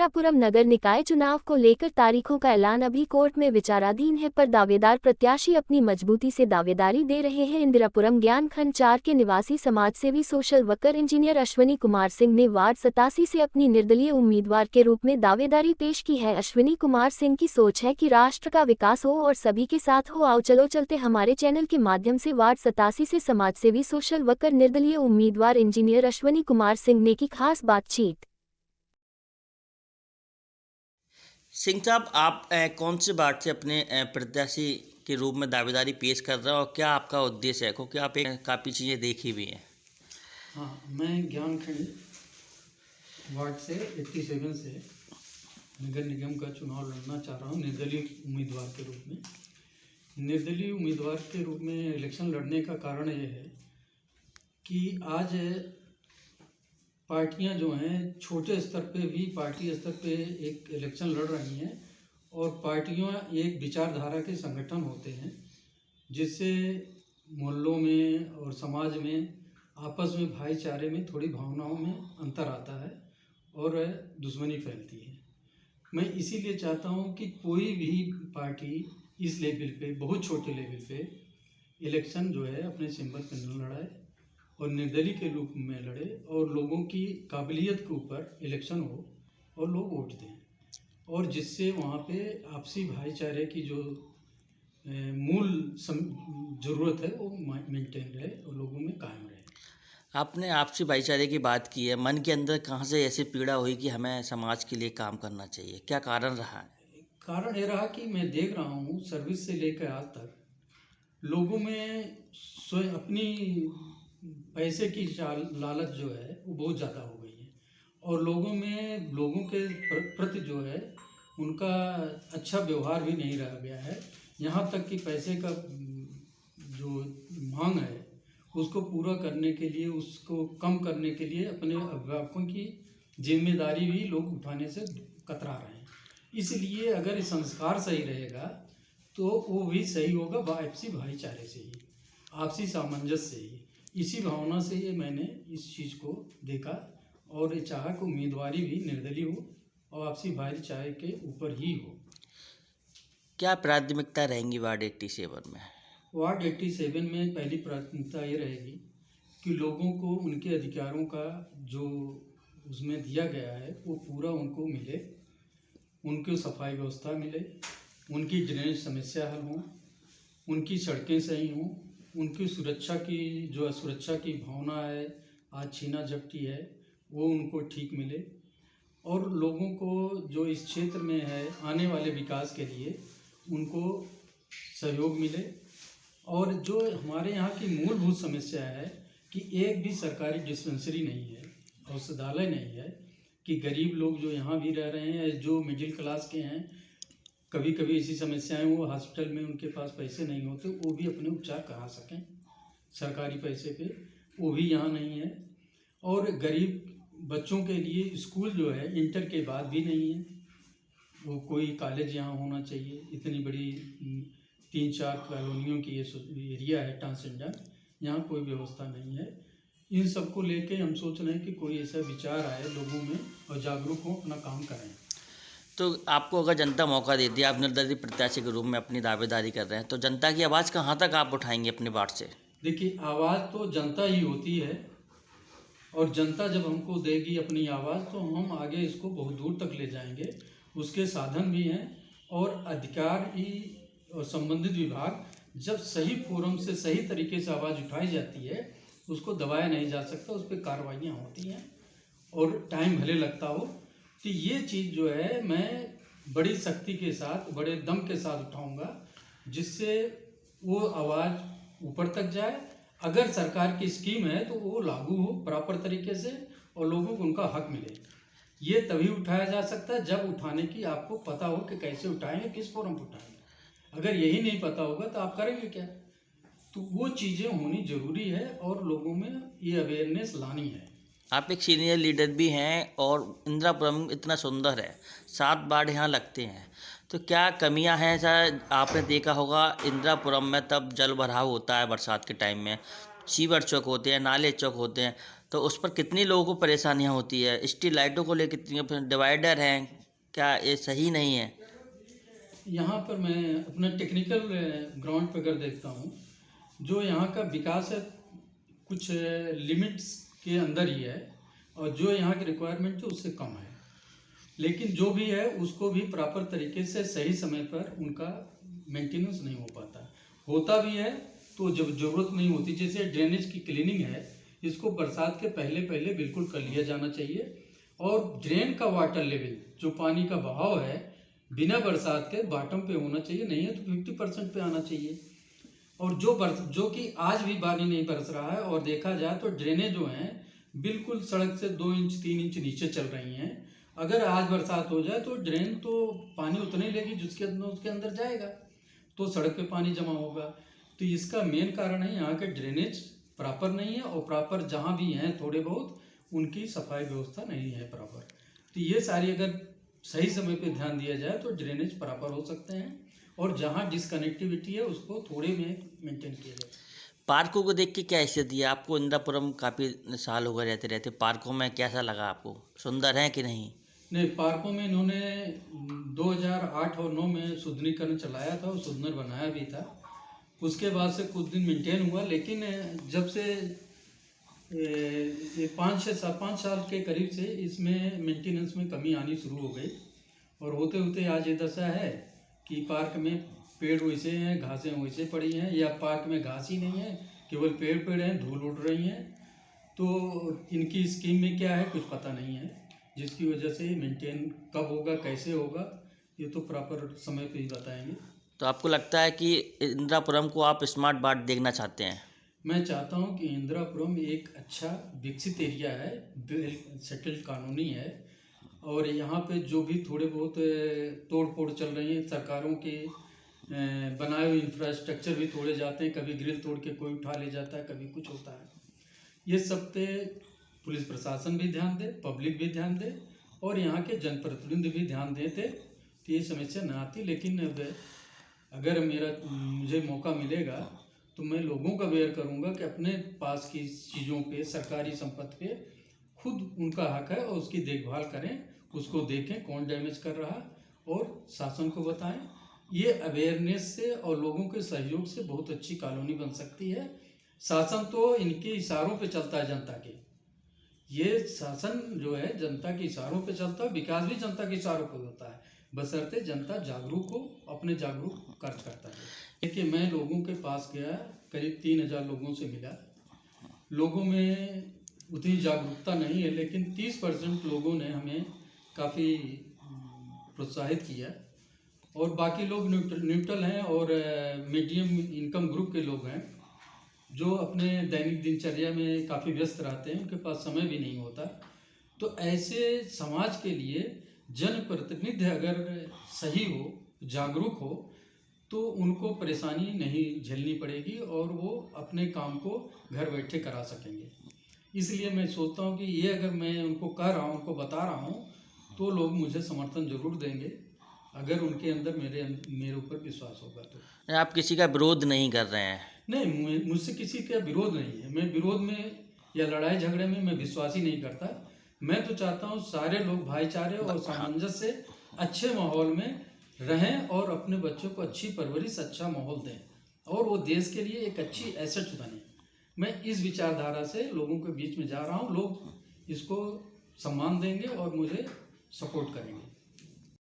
इंदिरापुरम नगर निकाय चुनाव को लेकर तारीखों का ऐलान अभी कोर्ट में विचाराधीन है, पर दावेदार प्रत्याशी अपनी मजबूती से दावेदारी दे रहे हैं। इंदिरापुरम ज्ञान खंड 4 के निवासी समाजसेवी social worker engineer Ashwini Kumar Singh ने वार्ड 87 से अपनी निर्दलीय उम्मीदवार के रूप में दावेदारी पेश की है। अश्विनी कुमार सिंह की सोच है कि राष्ट्र का विकास हो और सभी के साथ हो। आओ चलो चलते हमारे चैनल के माध्यम से वार्ड 87 से समाजसेवी सोशल वर्कर निर्दलीय उम्मीदवार इंजीनियर अश्विनी कुमार सिंह ने की खास बातचीत। सिंह साहब, आप कौन से वार्ड से अपने प्रत्याशी के रूप में दावेदारी पेश कर रहे हो और क्या आपका उद्देश्य है, क्योंकि आप काफ़ी चीज़ें देखी भी हैं। हाँ, मैं ज्ञान खंड वार्ड से 87 से नगर निगम का चुनाव लड़ना चाह रहा हूँ निर्दलीय उम्मीदवार के रूप में। निर्दलीय उम्मीदवार के रूप में इलेक्शन लड़ने का कारण ये है कि आज पार्टियां जो हैं छोटे स्तर पे भी पार्टी स्तर पे एक इलेक्शन लड़ रही हैं और पार्टियां एक विचारधारा के संगठन होते हैं, जिससे मोहल्लों में और समाज में आपस में भाईचारे में थोड़ी भावनाओं में अंतर आता है और दुश्मनी फैलती है। मैं इसीलिए चाहता हूं कि कोई भी पार्टी इस लेवल पे, बहुत छोटे लेवल पे इलेक्शन जो है अपने सिंबल पर न लड़ाए और निर्दलीय के रूप में लड़े और लोगों की काबिलियत के ऊपर इलेक्शन हो और लोग वोट दें, और जिससे वहाँ पे आपसी भाईचारे की जो मूल ज़रूरत है वो मेंटेन रहे और लोगों में कायम रहे। आपने आपसी भाईचारे की बात की है, मन के अंदर कहाँ से ऐसी पीड़ा हुई कि हमें समाज के लिए काम करना चाहिए, क्या कारण रहा है? कारण ये रहा कि मैं देख रहा हूँ सर्विस से लेकर आज तक लोगों में स्वयं अपनी पैसे की लालच जो है वो बहुत ज़्यादा हो गई है और लोगों में लोगों के प्रति जो है उनका अच्छा व्यवहार भी नहीं रह गया है। यहाँ तक कि पैसे का जो मांग है उसको पूरा करने के लिए, उसको कम करने के लिए अपने अभिभावकों की जिम्मेदारी भी लोग उठाने से कतरा रहे हैं। इसलिए अगर ये संस्कार सही रहेगा तो वो भी सही होगा आपसी भाईचारे से ही, आपसी सामंजस्य से ही। इसी भावना से ये मैंने इस चीज़ को देखा और चाहा कि उम्मीदवारी भी निर्दलीय हो और आपसी भाईचारे के ऊपर ही हो। क्या प्राथमिकता रहेंगी वार्ड 87 में? वार्ड 87 में पहली प्राथमिकता ये रहेगी कि लोगों को उनके अधिकारों का जो उसमें दिया गया है वो पूरा उनको मिले, उनको सफाई व्यवस्था मिले, उनकी ड्रेनेज समस्या हल हो, उनकी सड़कें सही हों, उनकी सुरक्षा की जो असुरक्षा की भावना है, आज छीना झपटी है, वो उनको ठीक मिले और लोगों को जो इस क्षेत्र में है आने वाले विकास के लिए उनको सहयोग मिले। और जो हमारे यहाँ की मूलभूत समस्या है कि एक भी सरकारी डिस्पेंसरी नहीं है, औषधालय नहीं है, कि गरीब लोग जो यहाँ भी रह रहे हैं, जो मिडिल क्लास के हैं, कभी कभी ऐसी समस्याएं वो हॉस्पिटल में उनके पास पैसे नहीं होते, वो भी अपने उपचार करा सकें सरकारी पैसे पे, वो भी यहाँ नहीं है। और गरीब बच्चों के लिए स्कूल जो है इंटर के बाद भी नहीं है, वो कोई कॉलेज यहाँ होना चाहिए। इतनी बड़ी 3-4 कॉलोनियों की ये एरिया है ट्रांसजेंडर, यहाँ कोई व्यवस्था नहीं है। इन सबको लेके हम सोच रहे हैं कि कोई ऐसा विचार आए लोगों में और जागरूक हों, अपना काम करें। तो आपको अगर जनता मौका दे दिया, आप निर्दलीय प्रत्याशी के रूप में अपनी दावेदारी कर रहे हैं, तो जनता की आवाज़ कहाँ तक आप उठाएंगे अपने वार्ड से? देखिए, आवाज़ तो जनता ही होती है और जनता जब हमको देगी अपनी आवाज़ तो हम आगे इसको बहुत दूर तक ले जाएंगे। उसके साधन भी हैं और अधिकारी और संबंधित विभाग जब सही फोरम से सही तरीके से आवाज़ उठाई जाती है उसको दबाया नहीं जा सकता, उस पर कार्रवाइयाँ होती हैं और टाइम भले लगता हो। तो ये चीज़ जो है मैं बड़ी शक्ति के साथ, बड़े दम के साथ उठाऊंगा, जिससे वो आवाज़ ऊपर तक जाए। अगर सरकार की स्कीम है तो वो लागू हो प्रॉपर तरीके से और लोगों को उनका हक मिले। ये तभी उठाया जा सकता है जब उठाने की आपको पता हो कि कैसे उठाएंगे, किस फोरम पर उठाएंगे। अगर यही नहीं पता होगा तो आप करेंगे क्या? तो वो चीज़ें होनी ज़रूरी है और लोगों में ये अवेयरनेस लानी है। आप एक सीनियर लीडर भी हैं और इंदिरापुरम इतना सुंदर है, 7 वार्ड यहाँ लगते हैं, तो क्या कमियां हैं? शायद आपने देखा होगा इंदिरापुरम में तब जल भराव होता है बरसात के टाइम में, सीवर चौक होते हैं, नाले चौक होते हैं, तो उस पर कितनी लोगों को परेशानियाँ होती है? स्ट्रीट लाइटों को लेकर कितनी, फिर डिवाइडर हैं, क्या ये सही नहीं है? यहाँ पर मैं अपना टेक्निकल ग्राउंड पर अगर देखता हूँ, जो यहाँ का विकास है कुछ लिमिट्स के अंदर ही है, और जो यहाँ की रिक्वायरमेंट है उससे कम है। लेकिन जो भी है उसको भी प्रॉपर तरीके से सही समय पर उनका मेंटेनेंस नहीं हो पाता। होता भी है तो जब ज़रूरत नहीं होती, जैसे ड्रेनेज की क्लीनिंग है, इसको बरसात के पहले पहले बिल्कुल कर लिया जाना चाहिए। और ड्रेन का वाटर लेवल, जो पानी का बहाव है, बिना बरसात के बॉटम पे होना चाहिए, नहीं है तो 50% पे आना चाहिए। और जो कि आज भी पानी नहीं बरस रहा है, और देखा जाए तो ड्रेनें जो हैं बिल्कुल सड़क से 2 इंच 3 इंच नीचे चल रही हैं। अगर आज बरसात हो जाए तो ड्रेन तो पानी उतना ही लेगी जिसके अंदर उसके अंदर जाएगा, तो सड़क पे पानी जमा होगा। तो इसका मेन कारण है यहाँ के ड्रेनेज प्रॉपर नहीं है, और प्रॉपर जहाँ भी हैं थोड़े बहुत उनकी सफाई व्यवस्था नहीं है प्रॉपर। तो ये सारी अगर सही समय पे ध्यान दिया जाए तो ड्रेनेज प्रॉपर हो सकते हैं, और जहाँ डिसकनेक्टिविटी है उसको थोड़े में मेंटेन किया जाए। पार्कों को देख के क्या हैसियत दी है आपको? इंदिरापुरम काफ़ी साल हो गए रहते रहते, पार्कों में कैसा लगा आपको? सुंदर है कि नहीं? नहीं, पार्कों में इन्होंने 2008 और 9 में सुदनीकरण चलाया था और सुंदर बनाया भी था। उसके बाद से कुछ दिन मेंटेन हुआ, लेकिन जब से 5 साल के करीब से इसमें मेंटेनेंस में कमी आनी शुरू हो गई, और होते होते आज ये दशा है कि पार्क में पेड़ वैसे हैं, घासें वैसे पड़ी हैं, या पार्क में घास ही नहीं है, केवल पेड़ पेड़ हैं, धूल उड़ रही हैं। तो इनकी स्कीम में क्या है कुछ पता नहीं है, जिसकी वजह से मेंटेन कब होगा कैसे होगा ये तो प्रॉपर समय पे ही बताएंगे। तो आपको लगता है कि इंदिरापुरम को आप स्मार्ट वार्ड देखना चाहते हैं? मैं चाहता हूं कि इंदिरापुरम एक अच्छा विकसित एरिया है, वेल सेटल्ड कॉलोनी है, और यहाँ पे जो भी थोड़े बहुत तोड़ फोड़ चल रही है, सरकारों के बनाए हुए इंफ्रास्ट्रक्चर भी तोड़े जाते हैं, कभी ग्रिल तोड़ के कोई उठा ले जाता है, कभी कुछ होता है। ये सब पे पुलिस प्रशासन भी ध्यान दे, पब्लिक भी ध्यान दे, और यहाँ के जनप्रतिनिधि भी ध्यान देते तो ये समस्या न आती। लेकिन अगर मुझे मौका मिलेगा तो मैं लोगों का अवेयर करूँगा कि अपने पास की चीज़ों पे, सरकारी संपत्ति पे खुद उनका हक है और उसकी देखभाल करें, उसको देखें कौन डैमेज कर रहा, और शासन को बताएं। ये अवेयरनेस से और लोगों के सहयोग से बहुत अच्छी कॉलोनी बन सकती है। शासन तो इनके इशारों पे चलता है जनता के, ये शासन जो है जनता के इशारों पे चलता है, विकास भी जनता के इशारों पे होता है, बशर्ते जनता जागरूक हो, अपने जागरूक कार्य करता है। देखिए, मैं लोगों के पास गया, करीब 3000 लोगों से मिला। लोगों में उतनी जागरूकता नहीं है, लेकिन 30% लोगों ने हमें काफ़ी प्रोत्साहित किया, और बाकी लोग न्यूट्रल हैं और मीडियम इनकम ग्रुप के लोग हैं, जो अपने दैनिक दिनचर्या में काफ़ी व्यस्त रहते हैं, उनके पास समय भी नहीं होता। तो ऐसे समाज के लिए जनप्रतिनिधि अगर सही हो, जागरूक हो, तो उनको परेशानी नहीं झेलनी पड़ेगी और वो अपने काम को घर बैठे करा सकेंगे। इसलिए मैं सोचता हूँ कि ये अगर मैं उनको कह रहा हूँ, उनको बता रहा हूँ, तो लोग मुझे समर्थन जरूर देंगे, अगर उनके अंदर मेरे ऊपर विश्वास होगा तो। आप किसी का विरोध नहीं कर रहे हैं? नहीं, मुझसे किसी का विरोध नहीं है। मैं विरोध में या लड़ाई झगड़े में मैं विश्वास ही नहीं करता। मैं तो चाहता हूँ सारे लोग भाईचारे और सामंजस्य से अच्छे माहौल में रहें, और अपने बच्चों को अच्छी परवरिश, अच्छा माहौल दें, और वो देश के लिए एक अच्छी एसेट बने। मैं इस विचारधारा से लोगों के बीच में जा रहा हूँ। लोग इसको सम्मान देंगे और मुझे सपोर्ट करेंगे।